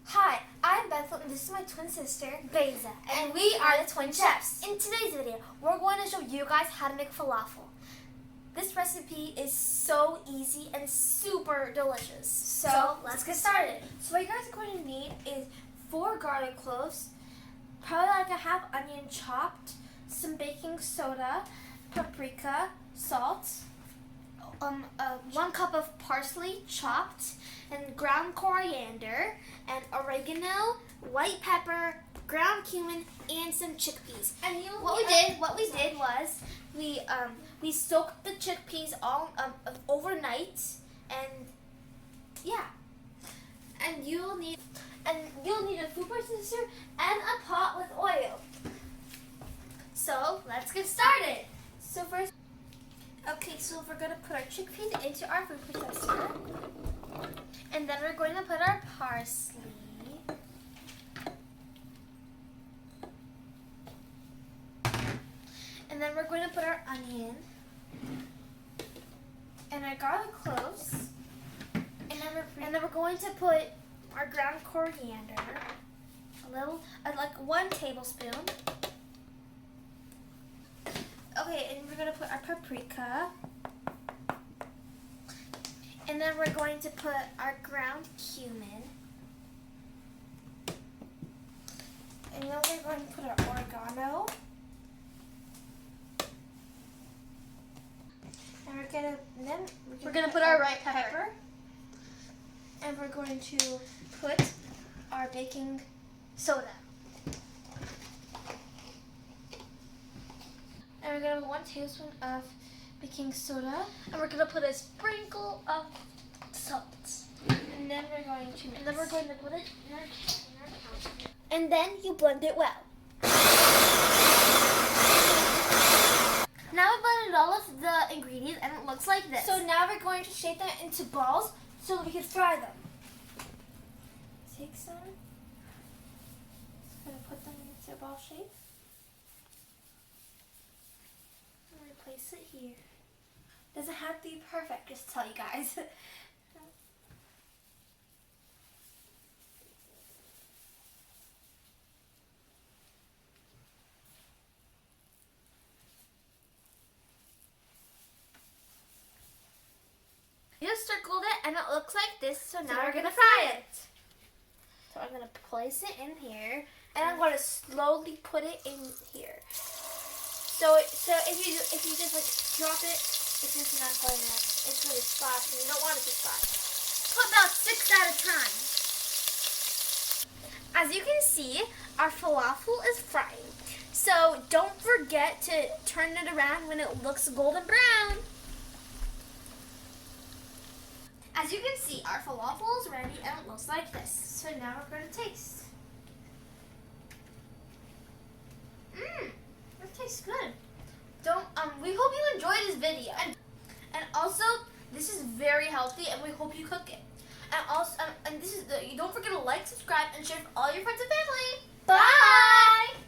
Hi, I'm Bethel and this is my twin sister, Beza, and we are the Twin Chefs. In today's video, we're going to show you guys how to make falafel. This recipe is so easy and super delicious. So let's get started. So what you guys are going to need is 4 garlic cloves, probably like a half onion chopped, some baking soda, paprika, salt, 1 cup of parsley chopped, and ground coriander, and oregano, white pepper, ground cumin, and some chickpeas. And what we did was we soaked the chickpeas all overnight, and yeah. And you'll need a food processor and a pot with oil. So let's get started. So first. Okay, so we're going to put our chickpeas into our food processor. And then we're going to put our parsley. And then we're going to put our onion. And our garlic cloves. And then we're going to put our ground coriander. Like 1 tablespoon. Okay, and we're going to put our paprika. And then we're going to put our ground cumin. And then we're going to put our oregano. And we're going to put our white pepper. And we're going to put our baking soda. And we're going to put 1 tablespoon of baking soda. And we're going to put a sprinkle of salt. And then we're going to put it in our counter. And then you blend it well. Now we've blended all of the ingredients and it looks like this. So now we're going to shape them into balls so that we can fry them. Take some. I'm going to put them into a ball shape. Place it here. Doesn't have to be perfect, just to tell you guys. You just circled it and it looks like this, so now we're going to fry it. So I'm going to place it in here and I'm going to slowly put it in here. So if you just like drop it, it's just not going to, it's really splash and you don't want it to splash. Put about 6 at a time. As you can see, our falafel is frying. So don't forget to turn it around when it looks golden brown. As you can see, our falafel is ready and it looks like this. So now we're going to taste. Tastes good. We hope you enjoyed this video, and also this is very healthy, and we hope you cook it. And also, and this is don't forget to like, subscribe, and share with all your friends and family. Bye.